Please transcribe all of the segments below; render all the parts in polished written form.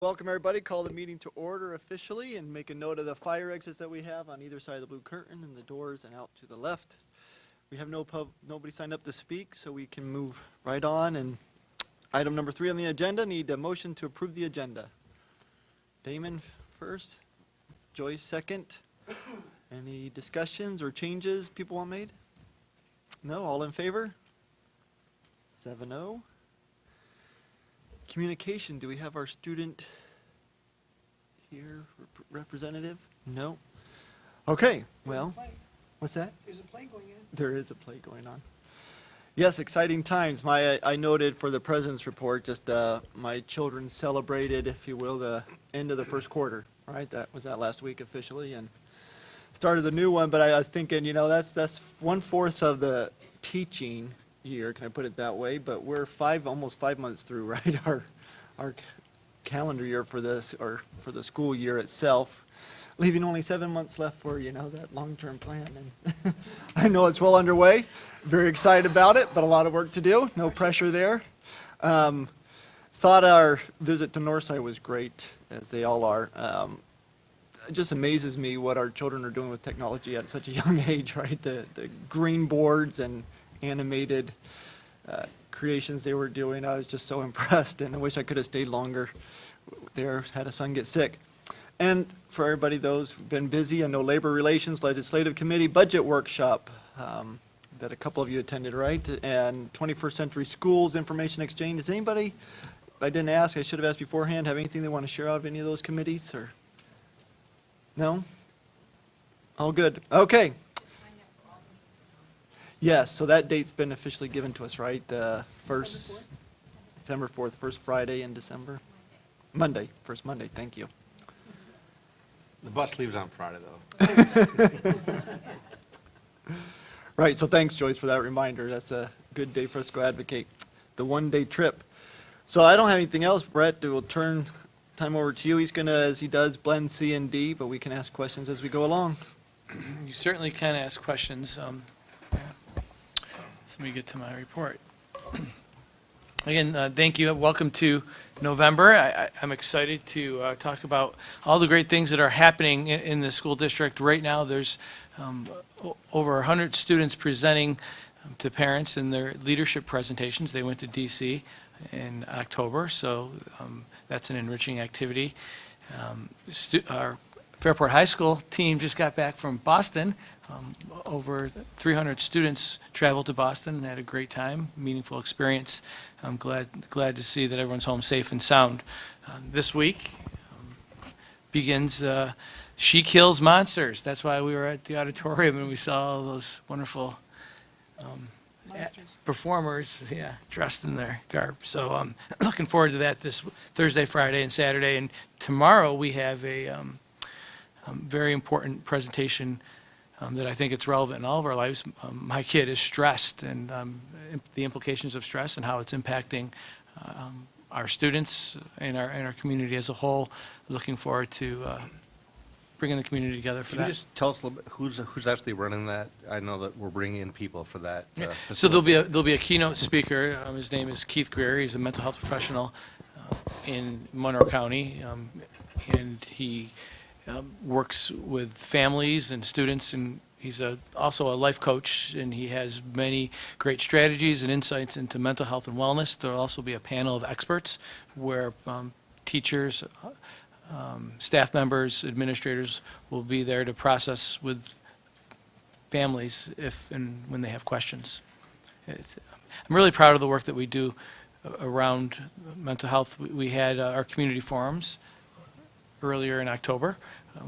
Welcome, everybody. Call the meeting to order officially and make a note of the fire exits that we have on either side of the blue curtain and the doors and out to the left. We have nobody signed up to speak, so we can move right on. And item number 3 on the agenda, need a motion to approve the agenda. Damon first, Joyce second. Any discussions or changes people want made? No, all in favor? 7-0. Communication, do we have our student here, representative? No? Okay, well, what's that? There's a play going in. There is a play going on. Yes, exciting times. I noted for the president's report, just my children celebrated, if you will, the end of the first quarter, right? That was that last week officially, and started the new one, but I was thinking, you know, that's 1/4 of the teaching year, can I put it that way? But we're almost 5 months through, right? Our calendar year for this, or for the school year itself, leaving only 7 months left for, you know, that long-term plan. And I know it's well underway. Very excited about it, but a lot of work to do. No pressure there. Thought our visit to Northside was great, as they all are. It just amazes me what our children are doing with technology at such a young age, right? The green boards and animated creations they were doing. I was just so impressed, and I wish I could have stayed longer there, had a son get sick. And for everybody, those who've been busy, I know Labor Relations, Legislative Committee, Budget Workshop that a couple of you attended, right? And 21st Century Schools Information Exchange. Does anybody, I didn't ask, I should have asked beforehand, have anything they want to share out of any of those committees, or? No? All good. Okay. Yes, so that date's been officially given to us, right? The first, December 4th, first Friday in December? Monday, first Monday, thank you. The bus leaves on Friday, though. Right, so thanks, Joyce, for that reminder. That's a good day for us to go advocate the one-day trip. So I don't have anything else. Brett, we'll turn time over to you. He's going to, as he does, blend C and D, but we can ask questions as we go along. You certainly can ask questions. Let me get to my report. Again, thank you. Welcome to November. I'm excited to talk about all the great things that are happening in the school district. Right now, there's over 100 students presenting to parents in their leadership presentations. They went to DC in October, so that's an enriching activity. Our Fairport High School team just got back from Boston. Over 300 students traveled to Boston and had a great time, meaningful experience. I'm glad to see that everyone's home safe and sound. This week begins She Kills Monsters. That's why we were at the auditorium and we saw all those wonderful performers, dressed in their garb. So I'm looking forward to that this Thursday, Friday, and Saturday. And tomorrow we have a very important presentation that I think it's relevant in all of our lives. My kid is stressed, and the implications of stress and how it's impacting our students and our community as a whole. Looking forward to bringing the community together for that. Can you just tell us a little bit who's actually running that? I know that we're bringing in people for that. So there'll be a keynote speaker. His name is Keith Greer. He's a mental health professional in Monroe County, and he works with families and students, and he's also a life coach, and he has many great strategies and insights into mental health and wellness. There'll also be a panel of experts where teachers, staff members, administrators will be there to process with families if and when they have questions. I'm really proud of the work that we do around mental health. We had our community forums earlier in October.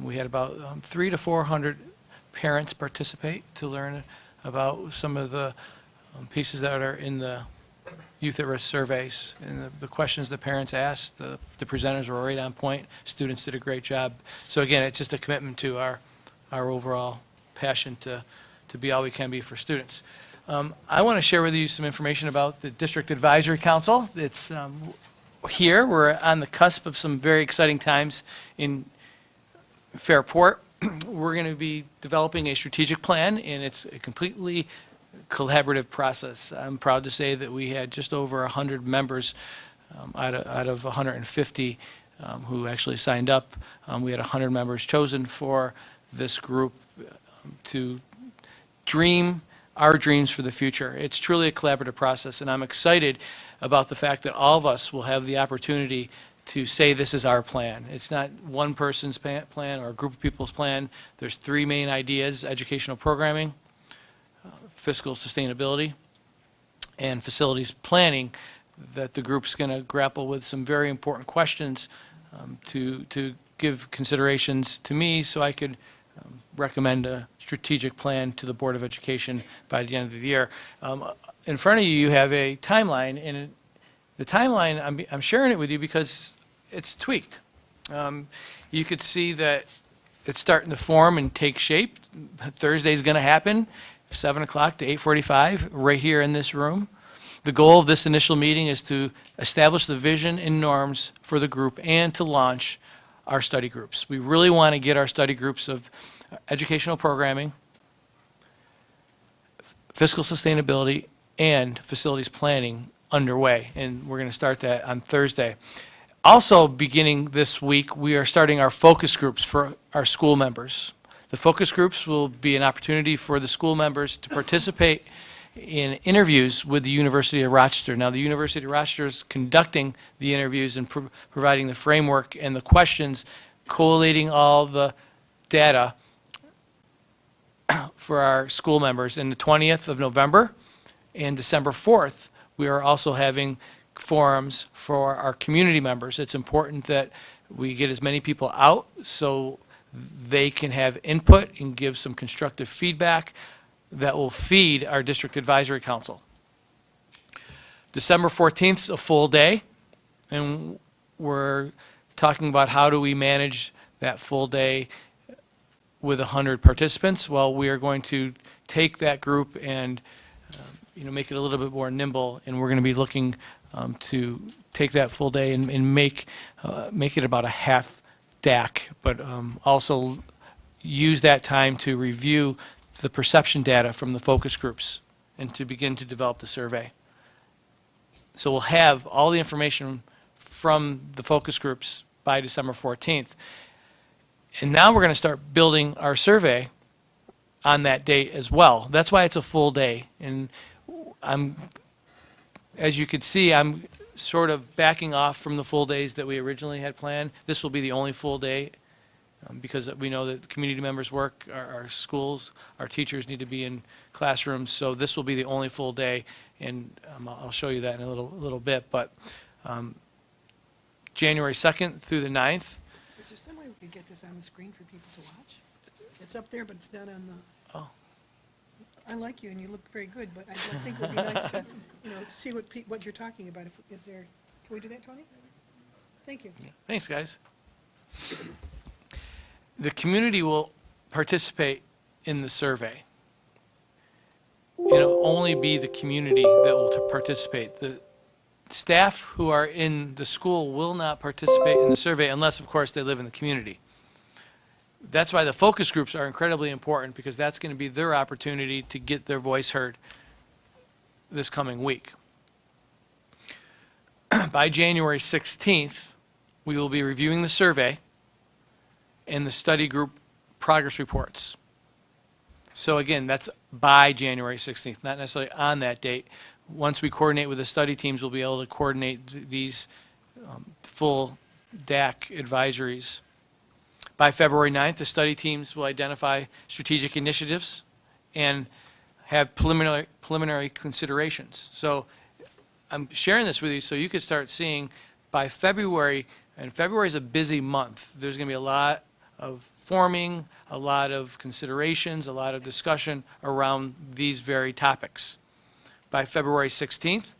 We had about 300 to 400 parents participate to learn about some of the pieces that are in the youth at risk surveys, and the questions that parents asked. The presenters were right on point. Students did a great job. So again, it's just a commitment to our overall passion to be all we can be for students. I want to share with you some information about the District Advisory Council. It's here. We're on the cusp of some very exciting times in Fairport. We're going to be developing a strategic plan, and it's a completely collaborative process. I'm proud to say that we had just over 100 members out of 150 who actually signed up. We had 100 members chosen for this group to dream our dreams for the future. It's truly a collaborative process, and I'm excited about the fact that all of us will have the opportunity to say this is our plan. It's not one person's plan or a group of people's plan. There's three main ideas: educational programming, fiscal sustainability, and facilities planning, that the group's going to grapple with some very important questions to give considerations to me so I could recommend a strategic plan to the Board of Education by the end of the year. In front of you, you have a timeline, and the timeline, I'm sharing it with you because it's tweaked. You could see that it's starting to form and take shape. Thursday's going to happen, 7 o'clock to 8:45, right here in this room. The goal of this initial meeting is to establish the vision and norms for the group and to launch our study groups. We really want to get our study groups of educational programming, fiscal sustainability, and facilities planning underway, and we're going to start that on Thursday. Also, beginning this week, we are starting our focus groups for our school members. The focus groups will be an opportunity for the school members to participate in interviews with the University of Rochester. Now, the University of Rochester is conducting the interviews and providing the framework and the questions, collating all the data for our school members. And the 20th of November and December 4th, we are also having forums for our community members. It's important that we get as many people out so they can have input and give some constructive feedback that will feed our district advisory council. December 14th is a full day, and we're talking about how do we manage that full day with 100 participants. Well, we are going to take that group and make it a little bit more nimble, and we're going to be looking to take that full day and make it about a half DAC, but also use that time to review the perception data from the focus groups and to begin to develop the survey. So we'll have all the information from the focus groups by December 14th. And now we're going to start building our survey on that date as well. That's why it's a full day. And as you can see, I'm sort of backing off from the full days that we originally had planned. This will be the only full day because we know that community members work, our schools, our teachers need to be in classrooms, so this will be the only full day, and I'll show you that in a little bit. But January 2nd through the 9th. Is there some way we could get this on the screen for people to watch? It's up there, but it's not on the. Oh. I like you, and you look very good, but I think it would be nice to, see what you're talking about. Can we do that, Tony? Thank you. Thanks, guys. The community will participate in the survey. It'll only be the community that will participate. The staff who are in the school will not participate in the survey unless, of course, they live in the community. That's why the focus groups are incredibly important, because that's going to be their opportunity to get their voice heard this coming week. By January 16th, we will be reviewing the survey and the study group progress reports. So again, that's by January 16th, not necessarily on that date. Once we coordinate with the study teams, we'll be able to coordinate these full DAC advisories. By February 9th, the study teams will identify strategic initiatives and have preliminary considerations. So I'm sharing this with you so you could start seeing by February, and February is a busy month. There's going to be a lot of forming, a lot of considerations, a lot of discussion around these very topics. By February 16th,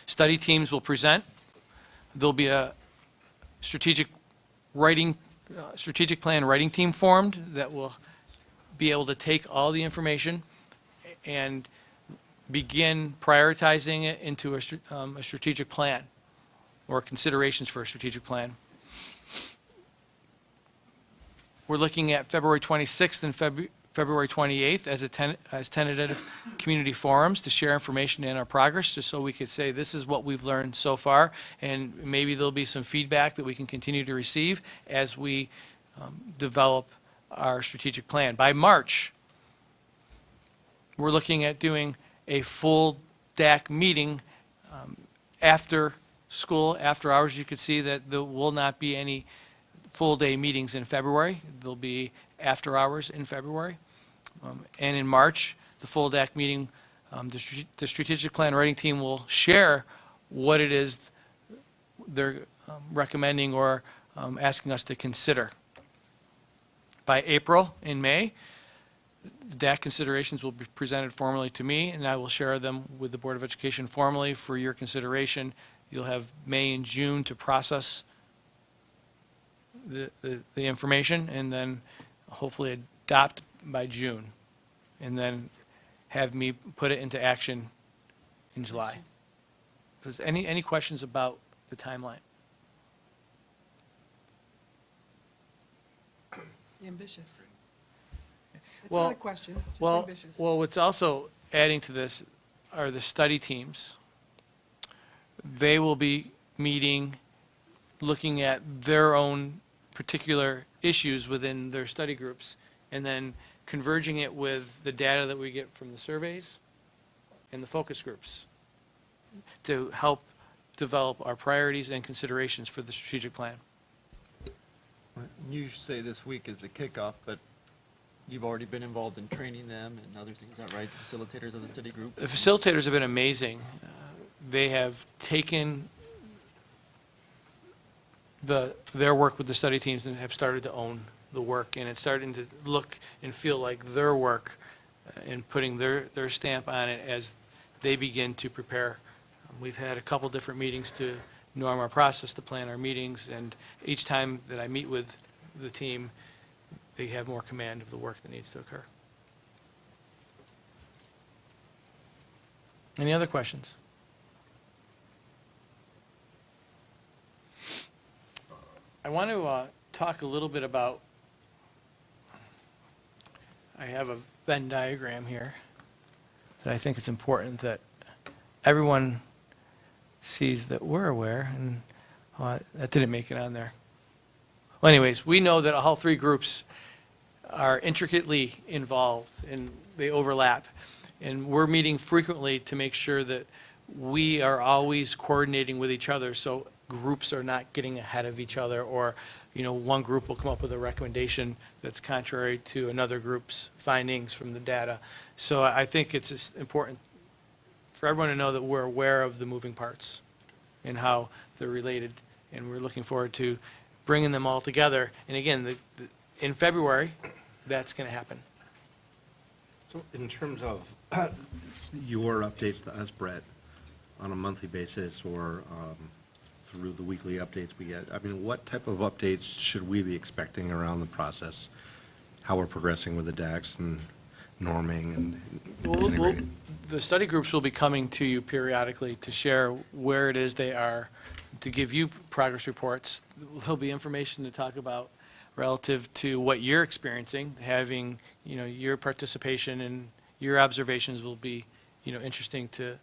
study teams will present. There'll be a strategic plan writing team formed that will be able to take all the information and begin prioritizing it into a strategic plan or considerations for a strategic plan. We're looking at February 26th and February 28th as tentative community forums to share information in our progress, just so we could say, this is what we've learned so far, and maybe there'll be some feedback that we can continue to receive as we develop our strategic plan. By March, we're looking at doing a full DAC meeting after school, after hours. You could see that there will not be any full-day meetings in February. There'll be after hours in February. And in March, the full DAC meeting, the strategic plan writing team will share what it is they're recommending or asking us to consider. By April, in May, the DAC considerations will be presented formally to me, and I will share them with the Board of Education formally for your consideration. You'll have May and June to process the information, and then hopefully adopt by June, and then have me put it into action in July. Does any questions about the timeline? Ambitious. It's Well- not a question, just Well, ambitious. well, what's also adding to this are the study teams. They will be meeting, looking at their own particular issues within their study groups, and then converging it with the data that we get from the surveys and the focus groups to help develop our priorities and considerations for the strategic plan. You say this week is the kickoff, but you've already been involved in training them and other things, is that right? The facilitators of the study group? The facilitators have been amazing. They have taken their work with the study teams and have started to own the work, and it's starting to look and feel like their work and putting their stamp on it as they begin to prepare. We've had a couple different meetings to norm our process, to plan our meetings, and each time that I meet with the team, they have more command of the work that needs to occur. Any other questions? I want to talk a little bit about, I have a Venn diagram here that I think it's important that everyone sees that we're aware, and that didn't make it on there. Well, anyways, we know that all three groups are intricately involved and they overlap. And we're meeting frequently to make sure that we are always coordinating with each other, so groups are not getting ahead of each other, or, one group will come up with a recommendation that's contrary to another group's findings from the data. So I think it's just important for everyone to know that we're aware of the moving parts and how they're related, and we're looking forward to bringing them all together. And again, in February, that's going to happen. So in terms of your updates to us, Brett, on a monthly basis or through the weekly updates we get, what type of updates should we be expecting around the process? How we're progressing with the DACs and norming and integrating? The study groups will be coming to you periodically to share where it is they are, to give you progress reports. There'll be information to talk about relative to what you're experiencing, having, your participation and your observations will be, interesting to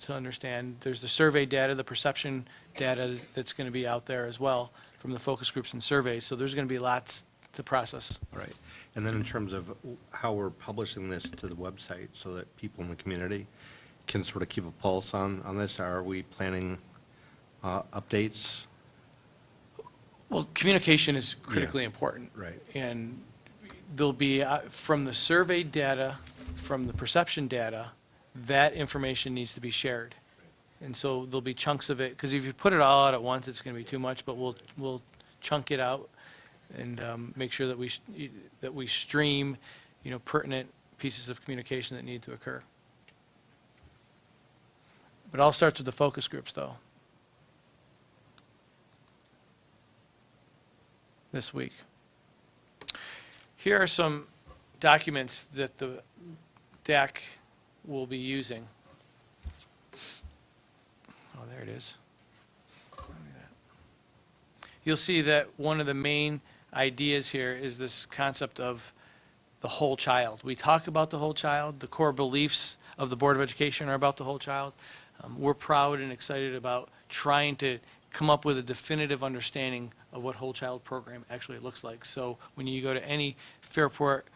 understand. There's the survey data, the perception data that's going to be out there as well from the focus groups and surveys. So there's going to be lots to process. Right. And then in terms of how we're publishing this to the website so that people in the community can sort of keep a pulse on this, are we planning updates? Well, communication is critically important. Right. And there'll be, from the survey data, from the perception data, that information needs to be shared. And so there'll be chunks of it, because if you put it all out at once, it's going to be too much, but we'll chunk it out and make sure that we stream, pertinent pieces of communication that need to occur. But it all starts with the focus groups, though. This week. Here are some documents that the DAC will be using. Oh, there it is. You'll see that one of the main ideas here is this concept of the whole child. We talk about the whole child. The core beliefs of the Board of Education are about the whole child. We're proud and excited about trying to come up with a definitive understanding of what whole child program actually looks like. So when you go to any Fairport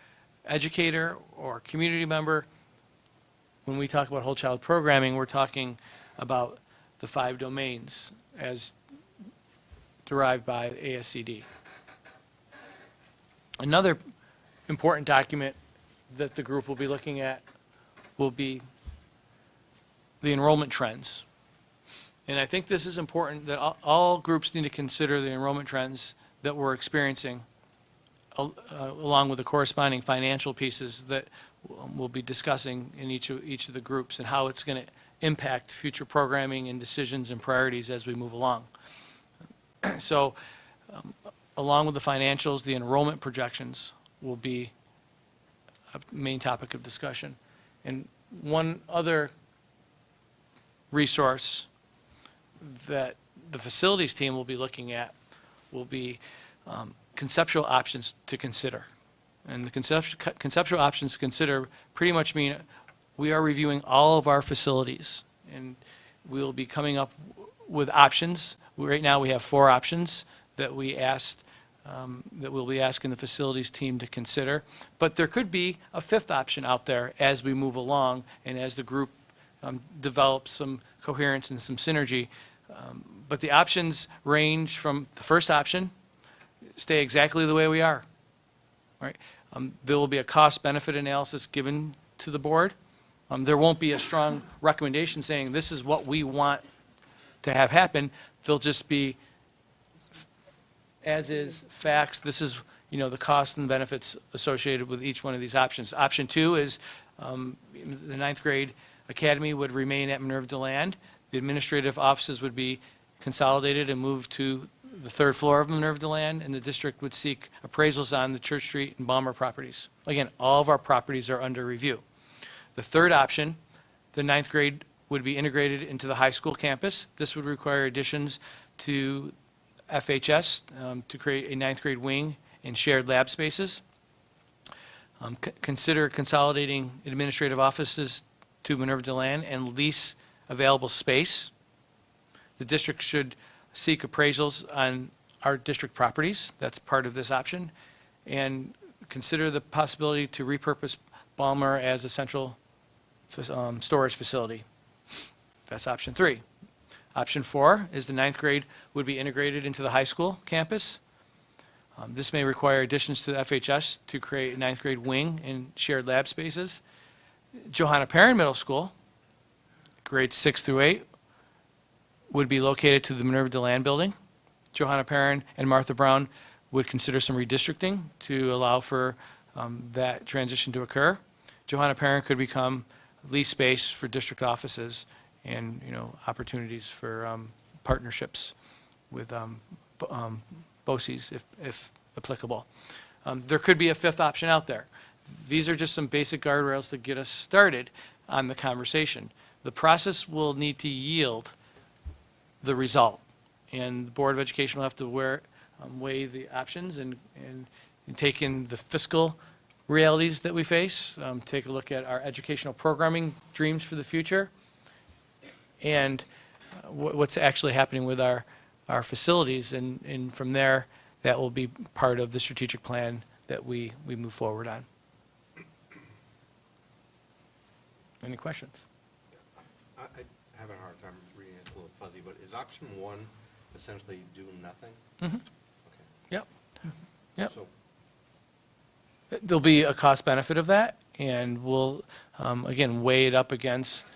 educator or community member, when we talk about whole child programming, we're talking about the 5 domains as derived by ASCD. Another important document that the group will be looking at will be the enrollment trends. And I think this is important that all groups need to consider the enrollment trends that we're experiencing along with the corresponding financial pieces that we'll be discussing in each of the groups and how it's going to impact future programming and decisions and priorities as we move along. So along with the financials, the enrollment projections will be a main topic of discussion. And one other resource that the facilities team will be looking at will be conceptual options to consider. And the conceptual options to consider pretty much mean we are reviewing all of our facilities, and we'll be coming up with options. Right now, we have 4 options that we asked, that we'll be asking the facilities team to consider. But there could be a 5th option out there as we move along and as the group develops some coherence and some synergy. But the options range from the first option, stay exactly the way we are, right? There will be a cost-benefit analysis given to the board. There won't be a strong recommendation saying this is what we want to have happen. They'll just be as is facts. This is, the cost and benefits associated with each one of these options. Option 2 is the 9th grade academy would remain at Minerva DeLand. The administrative offices would be consolidated and moved to the 3rd floor of Minerva DeLand, and the district would seek appraisals on the Church Street and Balmer properties. Again, all of our properties are under review. The 3rd option, the 9th grade would be integrated into the high school campus. This would require additions to FHS to create a 9th grade wing and shared lab spaces. Consider consolidating administrative offices to Minerva DeLand and lease available space. The district should seek appraisals on our district properties. That's part of this option. And consider the possibility to repurpose Balmer as a central storage facility. That's option 3. Option 4 is the 9th grade would be integrated into the high school campus. This may require additions to the FHS to create a 9th grade wing and shared lab spaces. Johanna Perrin Middle School, grades 6 through 8, would be located to the Minerva DeLand building. Johanna Perrin and Martha Brown would consider some redistricting to allow for that transition to occur. Johanna Perrin could become lease space for district offices and, opportunities for partnerships with BOCES if applicable. There could be a 5th option out there. These are just some basic guardrails to get us started on the conversation. The process will need to yield the result, and the Board of Education will have to weigh the options and take in the fiscal realities that we face, take a look at our educational programming dreams for the future, and what's actually happening with our facilities, and from there, that will be part of the strategic plan that we move forward on. Any questions? I have a hard time reading it, it's a little fuzzy, but is option 1 essentially do nothing? Mm-hmm. Okay. Yep. Yep. So, There'll be a cost benefit of that, and we'll, again, weigh it up against,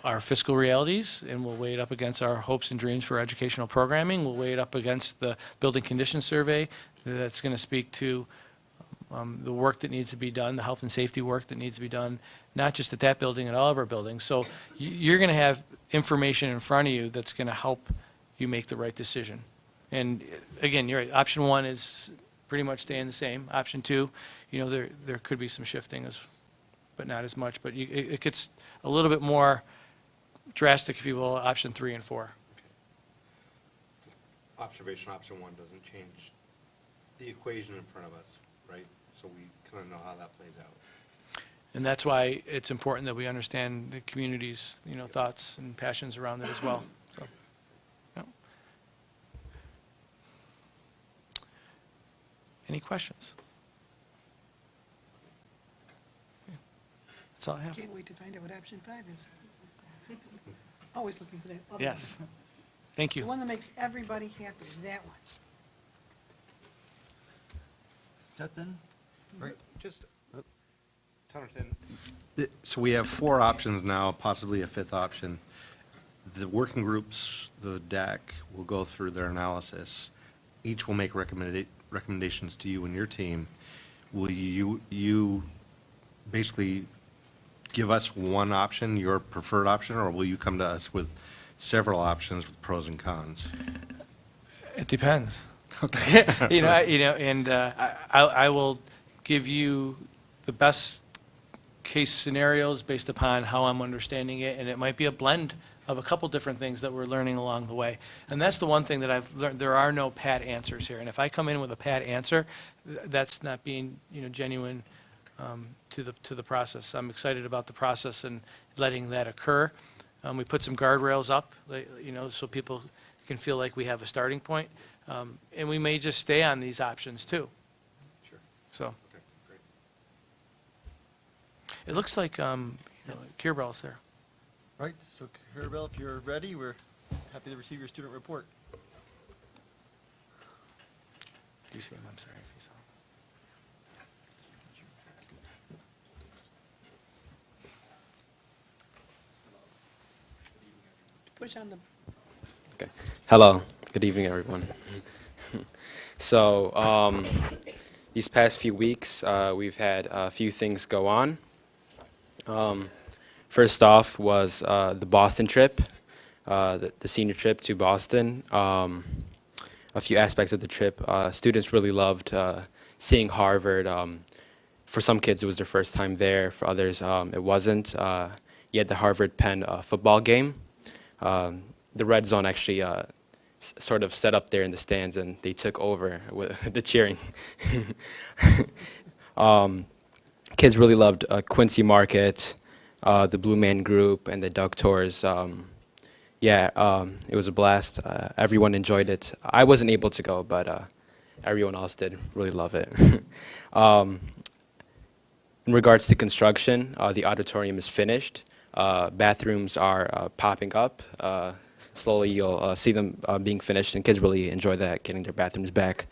our fiscal realities, and we'll weigh it up against our hopes and dreams for educational programming. We'll weigh it up against the building condition survey that's going to speak to the work that needs to be done, the health and safety work that needs to be done, not just at that building, at all of our buildings. So you're going to have information in front of you that's going to help you make the right decision. And again, you're right, option 1 is pretty much staying the same. Option 2, there could be some shifting, but not as much. But it gets a little bit more drastic, if you will, option 3 and 4. observation, option 1 doesn't change the equation in front of us, right? so we kind of know how that plays out. And that's why it's important that we understand the community's, thoughts and passions around it as well. So, yeah. Any questions? Yeah. That's all I have. Can't wait to find out what option 5 is. Always looking for that other one. Yes. Thank The you. one that makes everybody happy, that one. Set then? Right. Just, Jonathan. So we have 4 options now, possibly a 5th option. The working groups, the DAC, will go through their analysis. Each will make recommendations to you and your team. Will you basically give us one option, your preferred option, or will you come to us with several options with pros and cons? It depends. Okay. I will give you the best case scenarios based upon how I'm understanding it, and it might be a blend of a couple different things that we're learning along the way. And that's the one thing that I've learned, there are no pat answers here. And if I come in with a pat answer, that's not being, genuine to the process. I'm excited about the process and letting that occur. We put some guardrails up, so people can feel like we have a starting point. And we may just stay on these options too. Sure. So Okay, great. it looks like, Kirbrell's there. Right, so Carabelle, if you're ready, we're happy to receive your student report. Do you see him? I'm sorry if you saw him. Push on the, Okay. Hello. Good evening, everyone. So, these past few weeks, we've had a few things go on. First off was the Boston trip, the senior trip to Boston. A few aspects of the trip. Students really loved seeing Harvard. For some kids, it was their first time there. For others, it wasn't. You had the Harvard-Penn football game. The red zone actually sort of set up there in the stands, and they took over with the cheering. Kids really loved Quincy Market, the Blue Man Group, and the Duck Tours. It was a blast. Everyone enjoyed it. I wasn't able to go, but everyone else did really love it. In regards to construction, the auditorium is finished. Bathrooms are popping up. Slowly you'll see them being finished, and kids really enjoy that, getting their bathrooms back.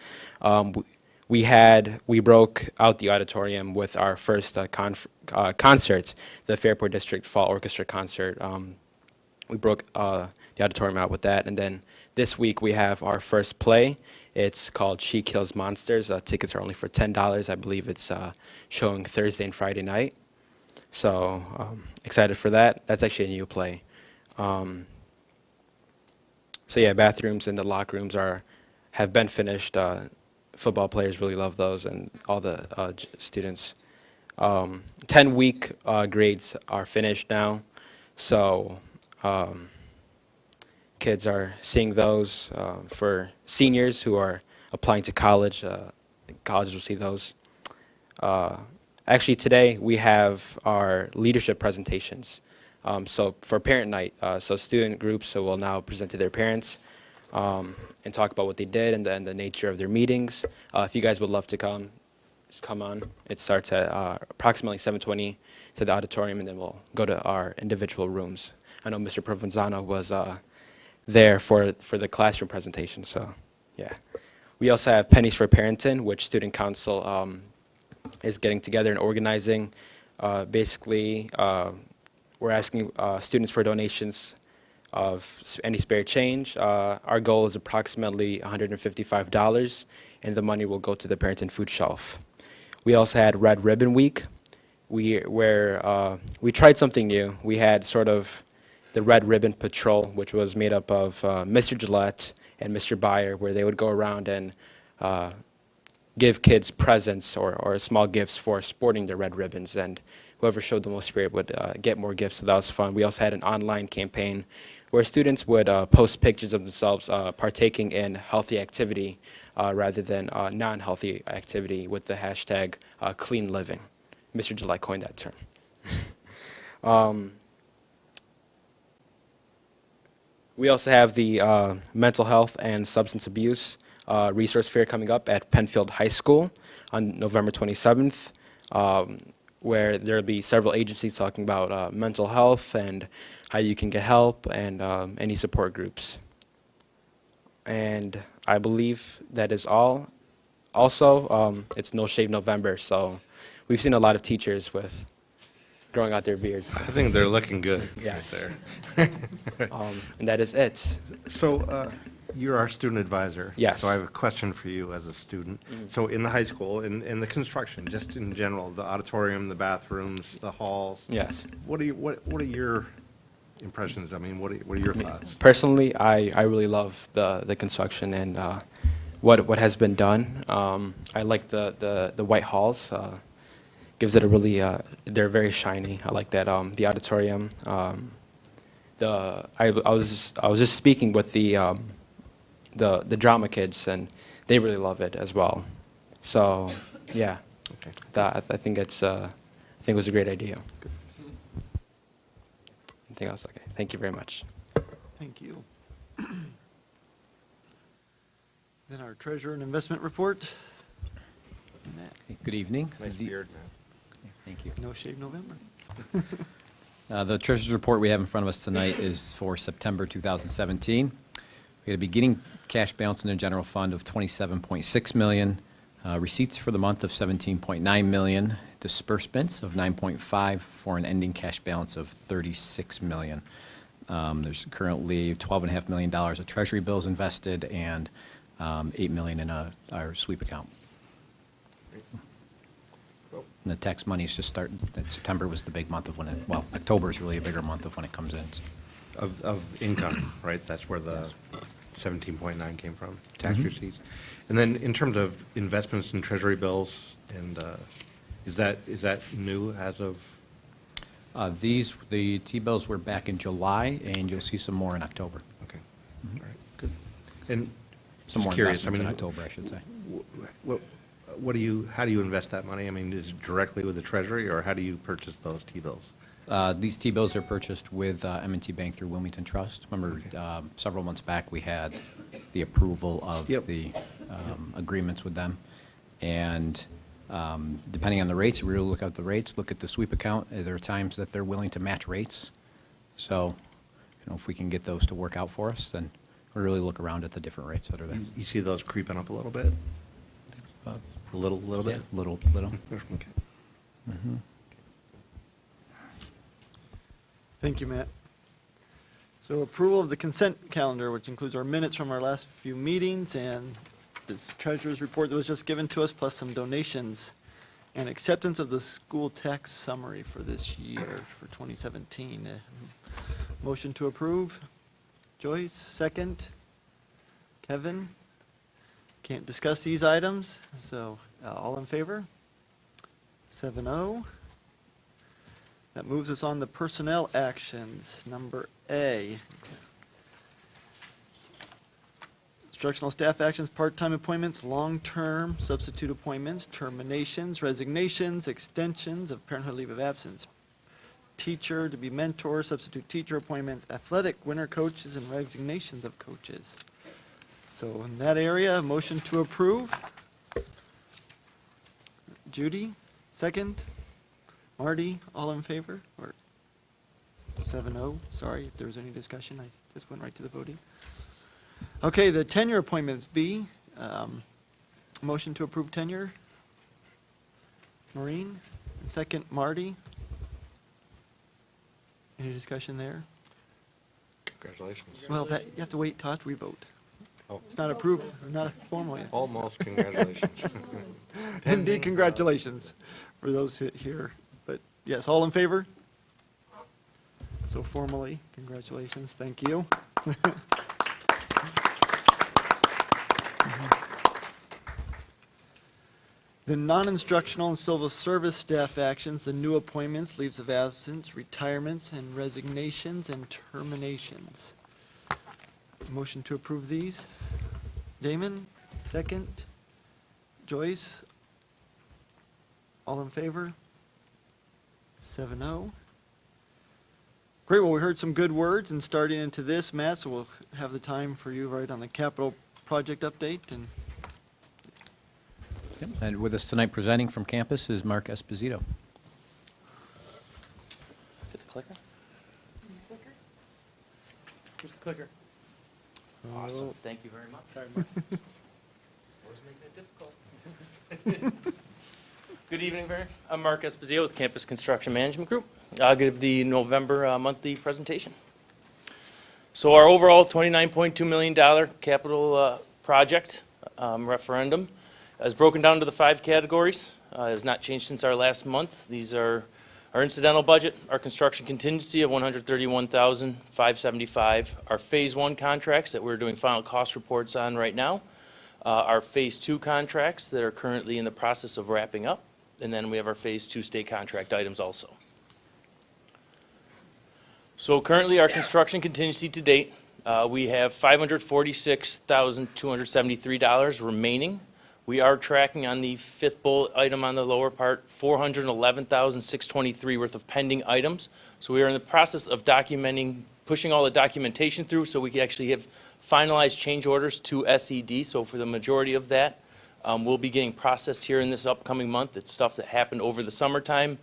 We broke out the auditorium with our first concert, the Fairport District Fall Orchestra concert. We broke the auditorium out with that, and then this week we have our first play. It's called She Kills Monsters. Tickets are only for $10. I believe it's showing Thursday and Friday night. So excited for that. That's actually a new play. Bathrooms and the locker rooms have been finished. Football players really love those, and all the students. 10-week grades are finished now, so kids are seeing those. For seniors who are applying to college, colleges will see those. Actually, today we have our leadership presentations. So for parent night, student groups will now present to their parents and talk about what they did and the nature of their meetings. If you guys would love to come, just come on. It starts at approximately 7:20 to the auditorium, and then we'll go to our individual rooms. I know Mr. Provenzano was there for the classroom presentation, so yeah. We also have Pennies for Parenting, which Student Council is getting together and organizing. Basically, we're asking students for donations of any spare change. Our goal is approximately $155, and the money will go to the Parenting Food Shelf. We also had Red Ribbon Week, where we tried something new. We had sort of the Red Ribbon Patrol, which was made up of Mr. Gillette and Mr. Byer, where they would go around and give kids presents or small gifts for sporting their red ribbons, and whoever showed the most spirit would get more gifts, so that was fun. We also had an online campaign where students would post pictures of themselves partaking in healthy activity rather than non-healthy activity with the hashtag clean living. Mr. July coined that term. We also have the mental health and substance abuse resource fair coming up at Penfield High School on November 27th, where there'll be several agencies talking about mental health and how you can get help and any support groups. And I believe that is all. Also, it's No Shave November, so we've seen a lot of teachers with growing out their beards. I think they're looking good. right Yes. there. And that is it. So you're our student advisor. Yes. So I have a question for you as a student. So in the high school, in the construction, just in general, the auditorium, the bathrooms, the halls. Yes. What are your impressions? I mean, what are your thoughts? Personally, I really love the construction and what has been done. I like the white halls. Gives it a really, they're very shiny. I like that. The auditorium. I was just speaking with the drama kids, and they really love it as well. So, yeah, Okay. I think it was a great idea. Anything else? Okay. Thank you very much. Thank you. Then our treasurer and investment report. Matt, Good evening. Nice beard, man. Thank you. No Shave November. The treasurer's report we have in front of us tonight is for September 2017. We had a beginning cash balance in the general fund of $27.6 million, receipts for the month of $17.9 million, disbursements of $9.5 for an ending cash balance of $36 million. There's currently $12.5 million of treasury bills invested and $8 million in our sweep account. And the tax money is just starting. September was the big month of when it, well, October is really a bigger month of when it comes in. Of income, right? That's where the 17.9 came from, tax receipts. And then in terms of investments in treasury bills, and is that new as of? The T-bills were back in July, and you'll see some more in October. Okay, all right, good. And Some more just curious, I investments in mean, October, I should say. how do you invest that money? I mean, is it directly with the treasury, or how do you purchase those T-bills? These T-bills are purchased with M&T Bank through Wilmington Trust. Remember, several months back, we had the approval of Yep. the agreements with them. And depending on the rates, we really look at the rates, look at the sweep account. There are times that they're willing to match rates. So, if we can get those to work out for us, then we really look around at the different rates that are there. You see those creeping up a little bit? A little Yeah, bit? little. Okay. Thank you, Matt. So approval of the consent calendar, which includes our minutes from our last few meetings and this treasurer's report that was just given to us, plus some donations, and acceptance of the school tax summary for this year, for 2017. Motion to approve. Joyce, second. Kevin? Can't discuss these items, so all in favor? 7-0. That moves us on to personnel actions. Number A. Instructional staff actions, part-time appointments, long-term substitute appointments, terminations, resignations, extensions of parenthood leave of absence, teacher to be mentor, substitute teacher appointments, athletic winter coaches, and resignations of coaches. So in that area, a motion to approve. Judy, second. Marty, all in favor? Or 7-0, sorry if there was any discussion, I just went right to the voting. Okay, the tenure appointments, B, motion to approve tenure. Maureen, second, Marty. Any discussion there? Congratulations. Well, that, you have to wait till after we vote. Oh. It's not approved, not formally. Almost, congratulations. Indeed, congratulations for those here. But yes, all in favor? So formally, congratulations, thank you. The non-instructional and civil service staff actions, the new appointments, leaves of absence, retirements, and resignations and terminations. Motion to approve these. Damon, second. Joyce? All in favor? 7-0. Great, well, we heard some good words, and starting into this, Matt, so we'll have the time for you right on the capital project update, and Yep. And with us tonight presenting from campus is Mark Esposito. Get the clicker? Here's the clicker. Awesome, thank you very much. Sorry, Mark. Always make that difficult. Good evening, Mayor. I'm Mark Esposito with Campus Construction Management Group. I'll give the November monthly presentation. So our overall $29.2 million capital project referendum is broken down into the 5 categories. It has not changed since our last month. These are our incidental budget, our construction contingency of $131,575, our Phase 1 contracts that we're doing final cost reports on right now, our Phase 2 contracts that are currently in the process of wrapping up, and then we have our Phase 2 state contract items also. So currently, our construction contingency to date, we have $546,273 remaining. We are tracking on the 5th bullet item on the lower part, $411,623 worth of pending items. So we are in the process of documenting, pushing all the documentation through so we can actually have finalized change orders to SED. So for the majority of that, we'll be getting processed here in this upcoming month. It's stuff that happened over the summertime.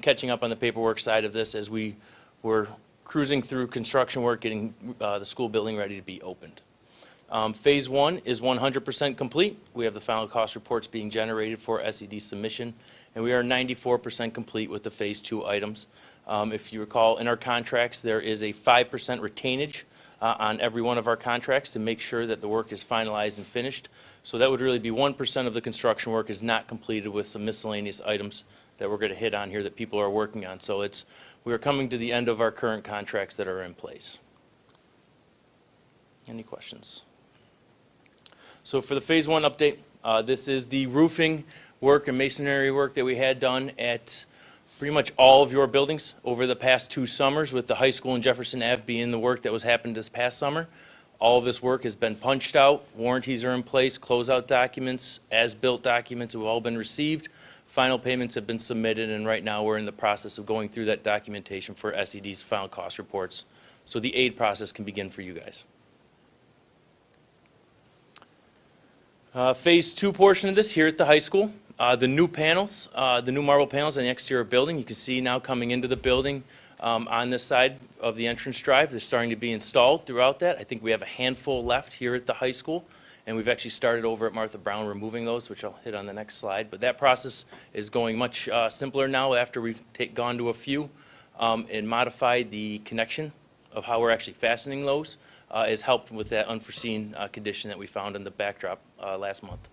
Catching up on the paperwork side of this as we were cruising through construction work, getting the school building ready to be opened. Phase 1 is 100% complete. We have the final cost reports being generated for SED submission, and we are 94% complete with the Phase 2 items. If you recall, in our contracts, there is a 5% retainage on every one of our contracts to make sure that the work is finalized and finished. So that would really be 1% of the construction work is not completed with some miscellaneous items that we're going to hit on here that people are working on. So we are coming to the end of our current contracts that are in place. Any questions? So for the Phase 1 update, this is the roofing work and masonry work that we had done at pretty much all of your buildings over the past 2 summers, with the high school and Jefferson Ave being the work that was happened this past summer. All of this work has been punched out, warranties are in place, closeout documents, as-built documents have all been received, final payments have been submitted, and right now we're in the process of going through that documentation for SED's final cost reports, so the aid process can begin for you guys. Phase 2 portion of this here at the high school, the new panels, the new marble panels on the exterior building, you can see now coming into the building on this side of the entrance drive. They're starting to be installed throughout that. I think we have a handful left here at the high school, and we've actually started over at Martha Brown removing those, which I'll hit on the next slide. But that process is going much simpler now after we've gone to a few and modified the connection of how we're actually fastening those. Has helped with that unforeseen condition that we found in the backdrop last month.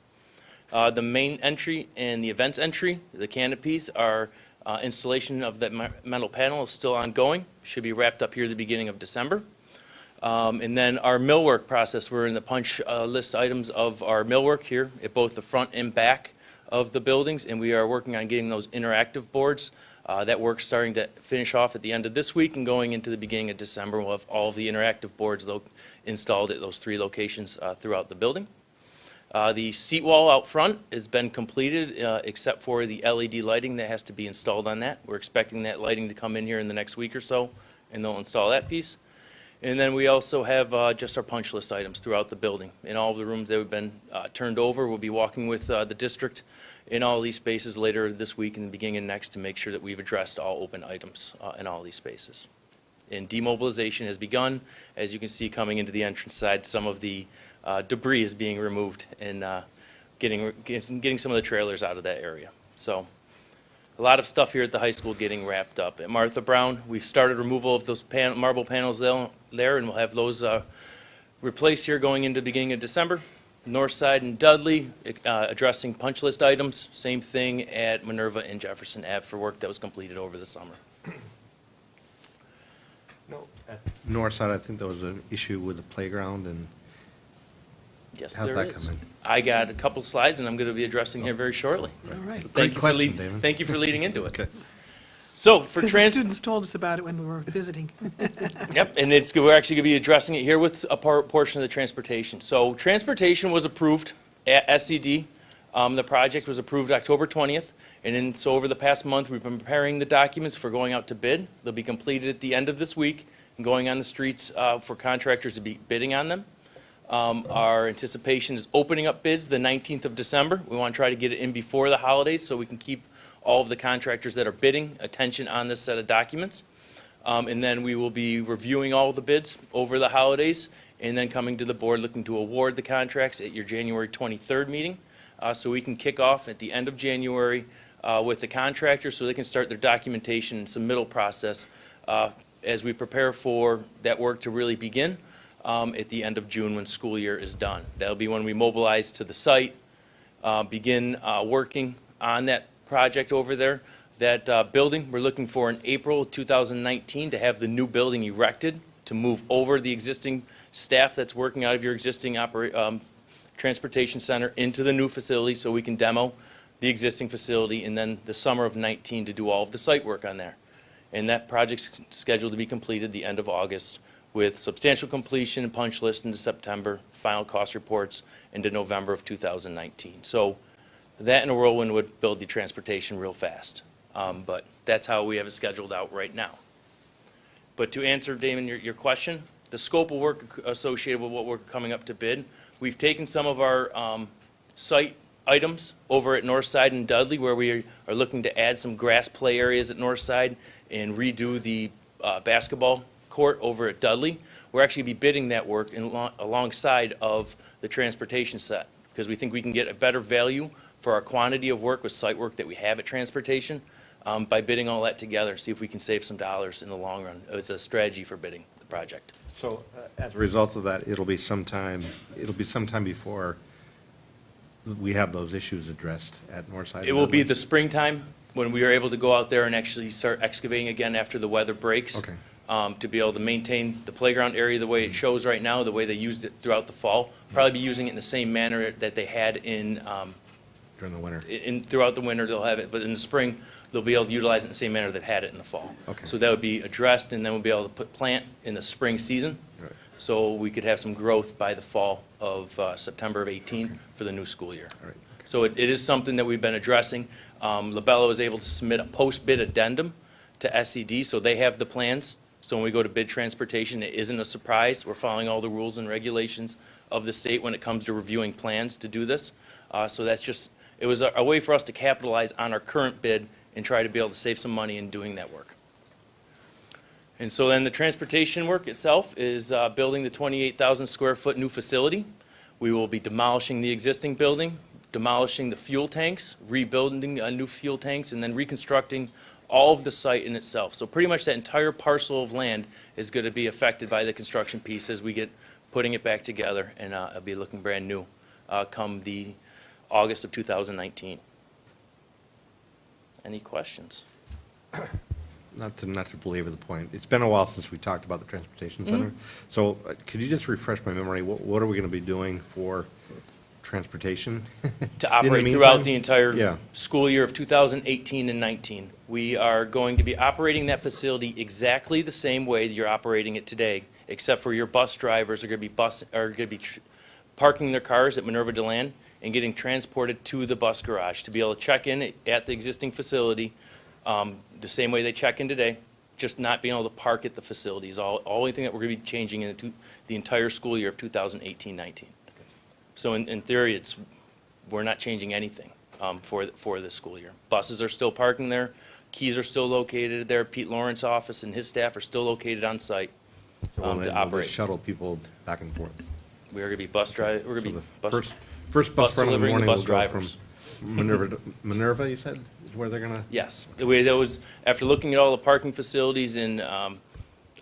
The main entry and the events entry, the canopies, are installation of that metal panel is still ongoing. Should be wrapped up here at the beginning of December. And then our millwork process, we're in the punch list items of our millwork here at both the front and back of the buildings, and we are working on getting those interactive boards. That work's starting to finish off at the end of this week and going into the beginning of December. We'll have all of the interactive boards installed at those 3 locations throughout the building. The seat wall out front has been completed except for the LED lighting that has to be installed on that. We're expecting that lighting to come in here in the next week or so, and they'll install that piece. And then we also have just our punch list items throughout the building. In all of the rooms that have been turned over, we'll be walking with the district in all these spaces later this week and the beginning of next to make sure that we've addressed all open items in all these spaces. And demobilization has begun. As you can see coming into the entrance side, some of the debris is being removed and getting some of the trailers out of that area. So a lot of stuff here at the high school getting wrapped up. At Martha Brown, we've started removal of those marble panels there, and we'll have those replaced here going into the beginning of December. North side and Dudley, addressing punch list items. Same thing at Minerva and Jefferson Ave for work that was completed over the summer. No, at North side, I think there was an issue with the playground, and Yes, How's there that is. coming? I got a couple slides, and I'm going to be addressing here very shortly. All right. Thank you for question, leading, Damon. thank you for leading into it. Okay. So for Because the trans, students told us about it when we were visiting. yep, and we're actually going to be addressing it here with a portion of the transportation. So transportation was approved at SED. The project was approved October 20th, and then, so over the past month, we've been preparing the documents for going out to bid. They'll be completed at the end of this week and going on the streets for contractors to be bidding on them. Our anticipation is opening up bids the 19th of December. We want to try to get it in before the holidays so we can keep all of the contractors that are bidding attention on this set of documents. And then we will be reviewing all the bids over the holidays and then coming to the board looking to award the contracts at your January 23rd meeting. So we can kick off at the end of January with the contractors so they can start their documentation and submittal process as we prepare for that work to really begin at the end of June when school year is done. That'll be when we mobilize to the site, begin working on that project over there. That building, we're looking for in April 2019 to have the new building erected, to move over the existing staff that's working out of your existing transportation center into the new facility so we can demo the existing facility, and then the summer of 19 to do all of the site work on there. And that project's scheduled to be completed the end of August with substantial completion and punch list into September, final cost reports into November of 2019. So that and a whirlwind would build the transportation real fast. But that's how we have it scheduled out right now. But to answer, Damon, your question, the scope of work associated with what we're coming up to bid, we've taken some of our site items over at Northside and Dudley where we are looking to add some grass play areas at Northside and redo the basketball court over at Dudley. We're actually be bidding that work alongside of the transportation set because we think we can get a better value for our quantity of work with site work that we have at transportation by bidding all that together, see if we can save some dollars in the long run. It's a strategy for bidding the project. So as a result of that, it'll be sometime before we have those issues addressed at Northside. It will be the springtime when we are able to go out there and actually start excavating again after the weather breaks. Okay. To be able to maintain the playground area the way it shows right now, the way they used it throughout the fall. Probably be using it in the same manner that they had in During the winter. throughout the winter, they'll have it, but in the spring, they'll be able to utilize it in the same manner they've had it in the fall. Okay. So that would be addressed, and then we'll be able to put plant in the spring season. Right. So we could have some growth by the fall of September of 18 for the new school year. All right. So it is something that we've been addressing. LaBella was able to submit a post-bid addendum to SED, so they have the plans. So when we go to bid transportation, it isn't a surprise. We're following all the rules and regulations of the state when it comes to reviewing plans to do this. So that's just, it was a way for us to capitalize on our current bid and try to be able to save some money in doing that work. And so then the transportation work itself is building the 28,000 square foot new facility. We will be demolishing the existing building, demolishing the fuel tanks, rebuilding new fuel tanks, and then reconstructing all of the site in itself. So pretty much that entire parcel of land is going to be affected by the construction piece as we get putting it back together, and it'll be looking brand new come the August of 2019. Any questions? Not to belabor the point, it's been a while since we talked about the transportation center. So could you just refresh my memory? What are we going to be doing for transportation? To operate throughout the entire Yeah. school year of 2018 and 19. We are going to be operating that facility exactly the same way that you're operating it today, except for your bus drivers are going to be parking their cars at Minerva DeLand and getting transported to the bus garage to be able to check in at the existing facility the same way they check in today, just not being able to park at the facility is only thing that we're going to be changing in the entire school year of 2018-19. So in theory, we're not changing anything for this school year. Buses are still parking there, keys are still located there, Pete Lawrence's office and his staff are still located on site So we'll to just operate. shuttle people back and forth. We are going to be bus drive, we're So going to the be bus. first bus bus run in the delivering the morning will bus go drivers. from Minerva, you said, is where they're going to? Yes, the way that was, after looking at all the parking facilities and a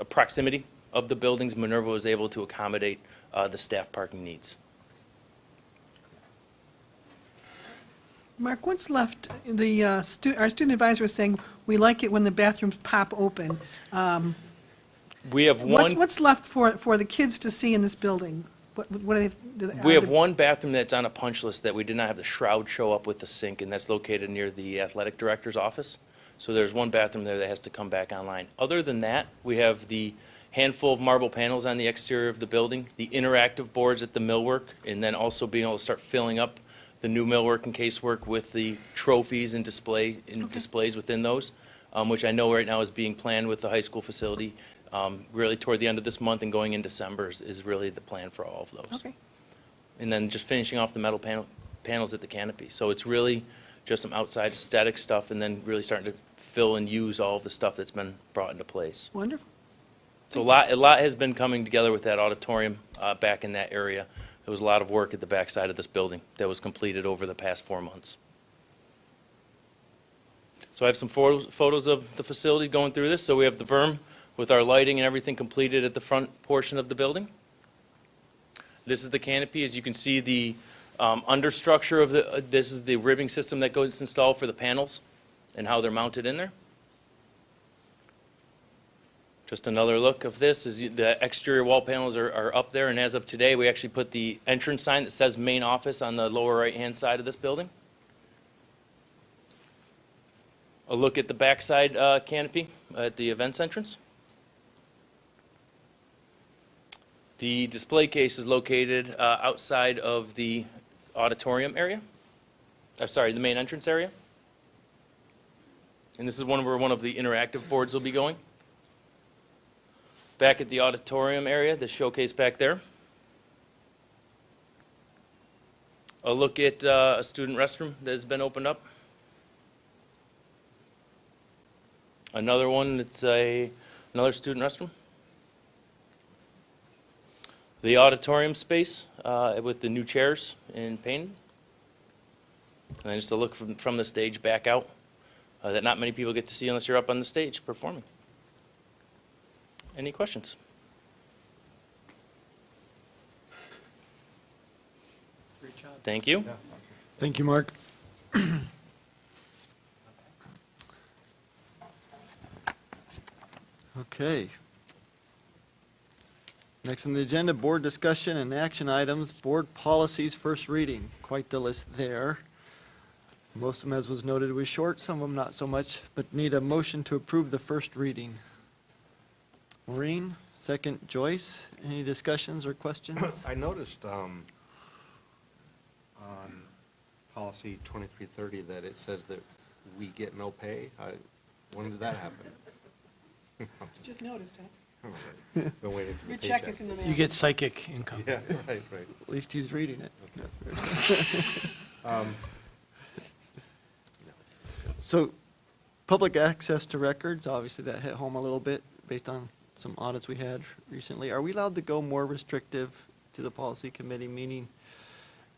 proximity of the buildings, Minerva was able to accommodate the staff parking needs. Mark, what's left, our student advisor was saying, we like it when the bathrooms pop open. We have one. What's left for the kids to see in this building? What are they? We have one bathroom that's on a punch list that we did not have the shroud show up with the sink, and that's located near the athletic director's office. So there's one bathroom there that has to come back online. Other than that, we have the handful of marble panels on the exterior of the building, the interactive boards at the millwork, and then also being able to start filling up the new millwork and casework with the trophies and displays within those, which I know right now is being planned with the high school facility. Really toward the end of this month and going in December is really the plan for all of those. Okay, And then just finishing off the metal panels at the canopy. So it's really just some outside aesthetic stuff and then really starting to fill and use all of the stuff that's been brought into place. wonderful. So a lot has been coming together with that auditorium back in that area. There was a lot of work at the backside of this building that was completed over the past 4 months. So I have some photos of the facility going through this. So we have the berm with our lighting and everything completed at the front portion of the building. This is the canopy. As you can see, the understructure of this is the ribbing system that goes installed for the panels and how they're mounted in there. Just another look of this is the exterior wall panels are up there, and as of today, we actually put the entrance sign that says main office on the lower right-hand side of this building. A look at the backside canopy at the events entrance. The display case is located outside of the auditorium area. Sorry, the main entrance area. And this is where one of the interactive boards will be going. Back at the auditorium area, the showcase back there. A look at a student restroom that has been opened up. Another one that's another student restroom. The auditorium space with the new chairs and painted. And then just a look from the stage back out that not many people get to see unless you're up on the stage performing. Any questions? Great job. Thank you. Thank you, Mark. Okay. Next on the agenda, board discussion and action items, board policies, first reading. Quite the list there. Most of them, as was noted, was short, some of them not so much, but need a motion to approve the first reading. Maureen, second Joyce. Any discussions or questions? I noticed on policy 2330 that it says that we get no pay. When did that happen? Just noticed, huh? Been waiting for the Your paycheck. check is in the mail. You get psychic income. Yeah, right. At least he's reading it. So, public access to records, obviously that hit home a little bit based on some audits we had recently. Are we allowed to go more restrictive to the policy committee, meaning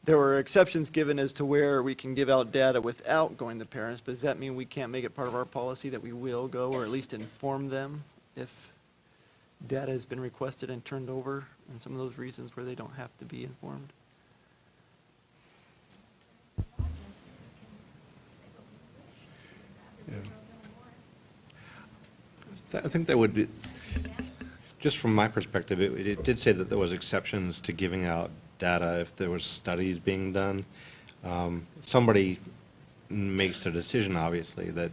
there were exceptions given as to where we can give out data without going to parents, but does that mean we can't make it part of our policy that we will go, or at least inform them if data has been requested and turned over, and some of those reasons where they don't have to be informed? I think that would be, just from my perspective, it did say that there was exceptions to giving out data if there was studies being done. Somebody makes their decision, obviously, that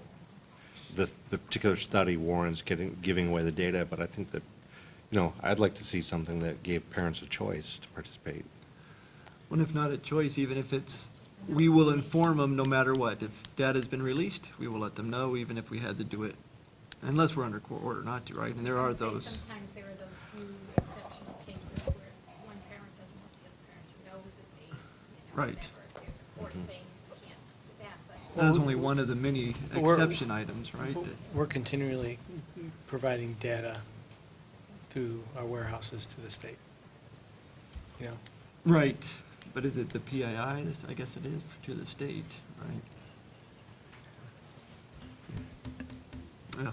the particular study warrants giving away the data, but I think that, I'd like to see something that gave parents a choice to participate. Well, if not a choice, even if it's, we will inform them no matter what. If data's been released, we will let them know, even if we had to do it, unless we're under court order not to, right? And there are those. Sometimes there are those few exceptional cases where one parent doesn't want the other parent to know that they, Right. whatever, if there's a court thing, you can't do that, but. That's only one of the many But we're- exception items, right? that- We're continually providing data through our warehouses to the state. Right, but is it the PII? I guess it is to the state, right? Yeah.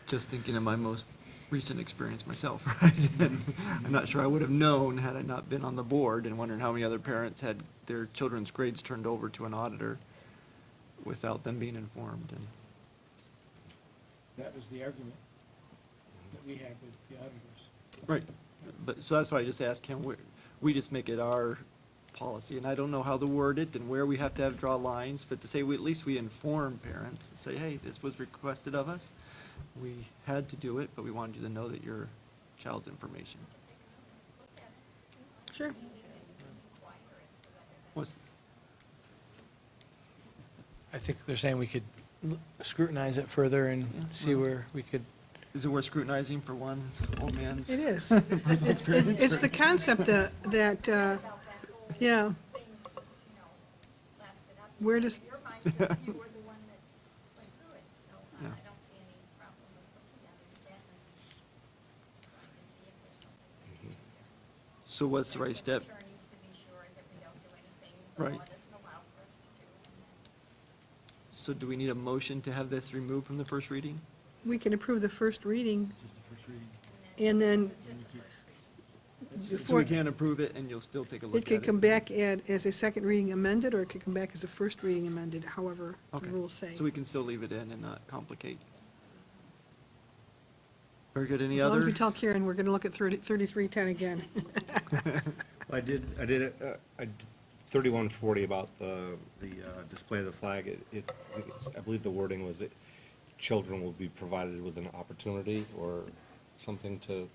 Just thinking of my most recent experience myself, right? And I'm not sure I would have known had I not been on the board, and wondering how many other parents had their children's grades turned over to an auditor without them being informed. And That was the argument that we had with the auditors. right, But, so that's why I just asked him, we just make it our policy, and I don't know how to word it and where we have to have draw lines, but to say, at least we inform parents, to say, hey, this was requested of us. We had to do it, but we wanted you to know that your child's information. Sure. Was, I think they're saying we could scrutinize it further and Yeah, see well- where we could, is it worth scrutinizing for one old man's? It is. It's the concept that, yeah, thing since, lasted up. Where does- Your mind, since you were the one that went through it, so Yeah. I don't see any problem with looking at it again and trying to see if there's something. we can do there. So what's the right step? Attorneys to be sure that we don't do anything the Right. law doesn't allow for us to do. And then So do we need a motion to have this removed from the first reading? we can approve the first reading. And then it's just the first reading. So before, we can't approve it, and you'll still take a look at it it? could come back as a second reading amended, or it could come back as a first reading amended, however the Okay. rules say. So we can still leave it in and not complicate. Very good. Any As long as other? we tell Karen, we're going to look at 3310 again. I did 3140 about the display of the flag. I believe the wording was that children will be provided with an opportunity or something to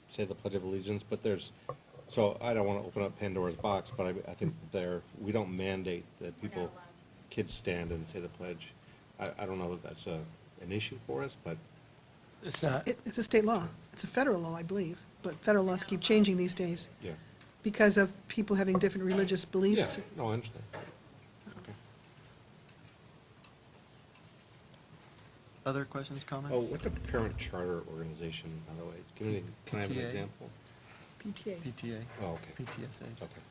say the Pledge of Allegiance, but so I don't want to open up Pandora's box, but I think we don't mandate that people, kids stand and say the pledge. I don't know that that's an issue for us, but it's not, It's a state law. It's a federal law, I believe, but federal laws keep changing these days yeah. because of people having different religious Yeah, beliefs. no, I understand. Okay. Other questions, comments? Oh, what's a parent charter organization, by the way? Can I have an PTA. example? PTA. PTA, Oh, okay. PTSA. Okay.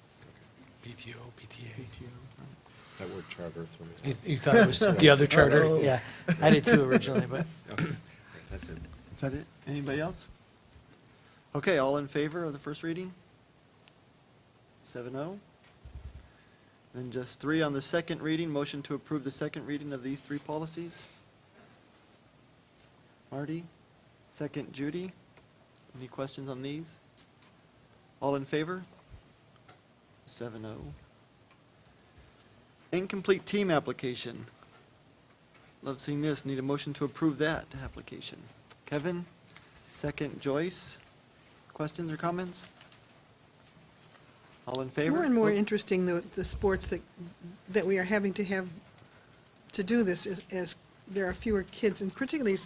PTO, PTA. PTO, right. That word charter threw me. You thought it was the other charter? Uh-oh. Yeah, I did too originally, but Okay, that's it. Is that it? Anybody else? Okay, all in favor of the first reading? 7-0. Then just 3 on the second reading. Motion to approve the second reading of these 3 policies. Marty? Second, Judy? Any questions on these? All in favor? 7-0. Incomplete team application. Love seeing this. Need a motion to approve that application. Kevin? Second, Joyce? Questions or comments? All in It's favor? more and more Oh, interesting, the sports that we are having to have to do this as there are fewer kids, and particularly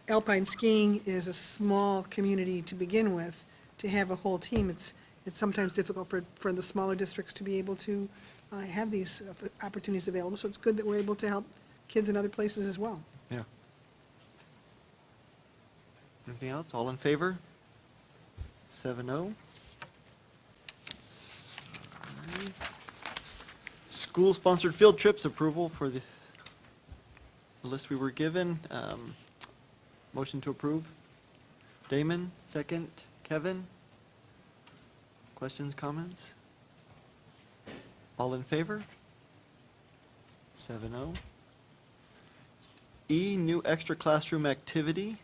alpine skiing is a small community to begin with. To have a whole team, it's sometimes difficult for the smaller districts to be able to have these opportunities available. So it's good that we're able to help kids in other places as well. Yeah. Anything else? All in favor? 7-0. School-sponsored field trips approval for the list we were given. Motion to approve. Damon, second. Kevin? Questions, comments? All in favor? 7-0. E, new extra classroom activity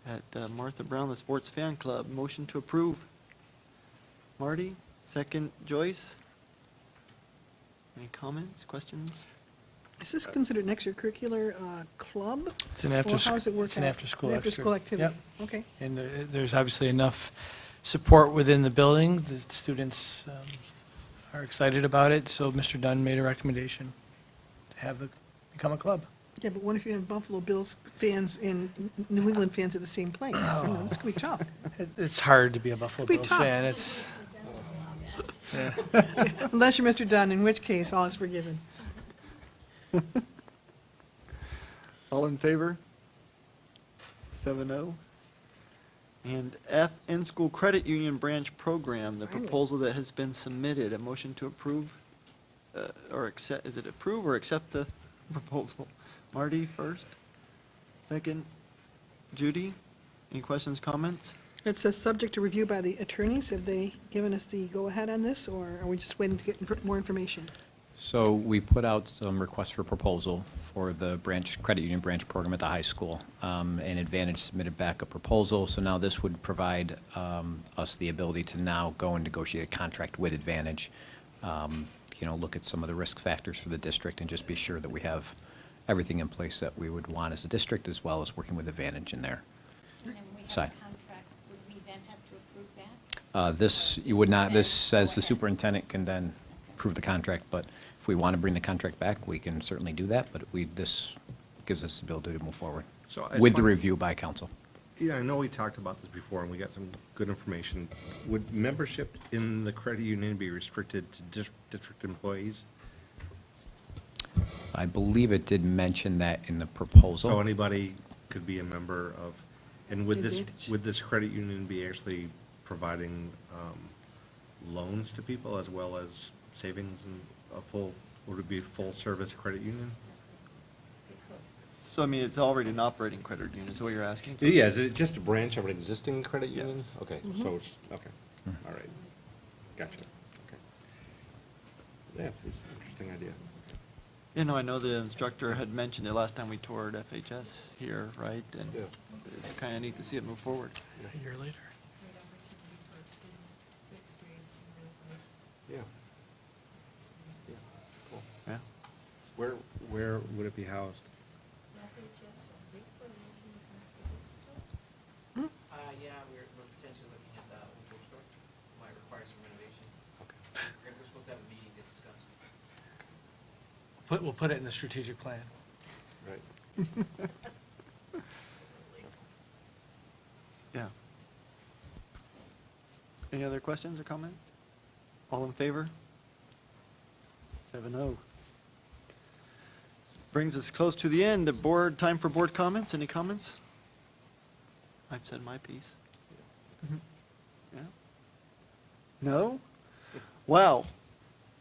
at Martha Brown, the Sports Fan Club. Motion to approve. Marty, second. Joyce? Any comments, questions? Is this considered an extracurricular club? it's an Or after, how does it work it's an out? after-school An extra. after-school activity? Yep. Okay. And there's obviously enough support within the building. The students are excited about it, so Mr. Dunn made a recommendation to have it become a club. Yeah, but what if you have Buffalo Bills fans and New England fans at the same place? You know, this could be tough. It's hard to be a Buffalo It'd be Bills tough. fan. It's, Unless you're Mr. Dunn, in which case, all is forgiven. All in favor? 7-0. And F, in-school credit union branch program, the Finally. proposal that has been submitted. A motion to approve, or accept, is it approve or accept the proposal? Marty first. Second, Judy. Any questions, comments? It says subject to review by the attorneys. Have they given us the go-ahead on this, or are we just waiting to get more information? So we put out some requests for proposal for the credit union branch program at the high school. And Advantage submitted back a proposal, so now this would provide us the ability to now go and negotiate a contract with Advantage. Look at some of the risk factors for the district and just be sure that we have everything in place that we would want as a district, as well as working with Advantage in there. And then we have a Side. contract, would we then have to approve that? This, you would not, this says the superintendent can then approve the contract, but if we want to bring the contract back, we can certainly do that, but this gives us the ability to move forward So I just with the wanna- review by council. Yeah, I know we talked about this before, and we got some good information. Would membership in the credit union be restricted to district employees? I believe it did mention that in the proposal. So anybody could be a member of, and would Advantage. this credit union be actually providing loans to people as well as savings and would it be a full-service credit union? So I mean, it's already an operating credit union, is what you're asking? Yeah, is it just a branch of an existing credit union? Yes. Okay, so it's, okay, all right, gotcha, okay. Yeah, it's an interesting idea. You know, I know the instructor had mentioned it last time we toured FHS here, right? And Yeah. it's kind of neat to see it move forward. A year later. Great opportunity for our students to experience some real life Yeah, experiences. cool. Yeah. Where would it be housed? FHS, I think we're looking at the bookstore. Yeah, we're potentially looking at the old bookstore. Might require some renovation. Okay. We're supposed to have a meeting to discuss. We'll put it in the strategic plan. Right. Yeah. Any other questions or comments? All in favor? 7-0. Brings us close to the end. Time for board comments. Any comments? I've said my piece. Yeah? No? Wow.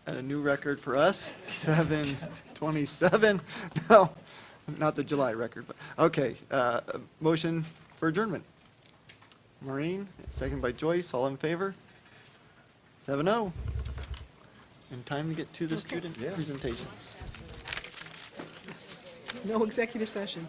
At a new record for us, 7:27. No, not the July record, but, okay. Motion for adjournment. Maureen, second by Joyce, all in favor? 7-0. And time to get to the student presentations. No executive session.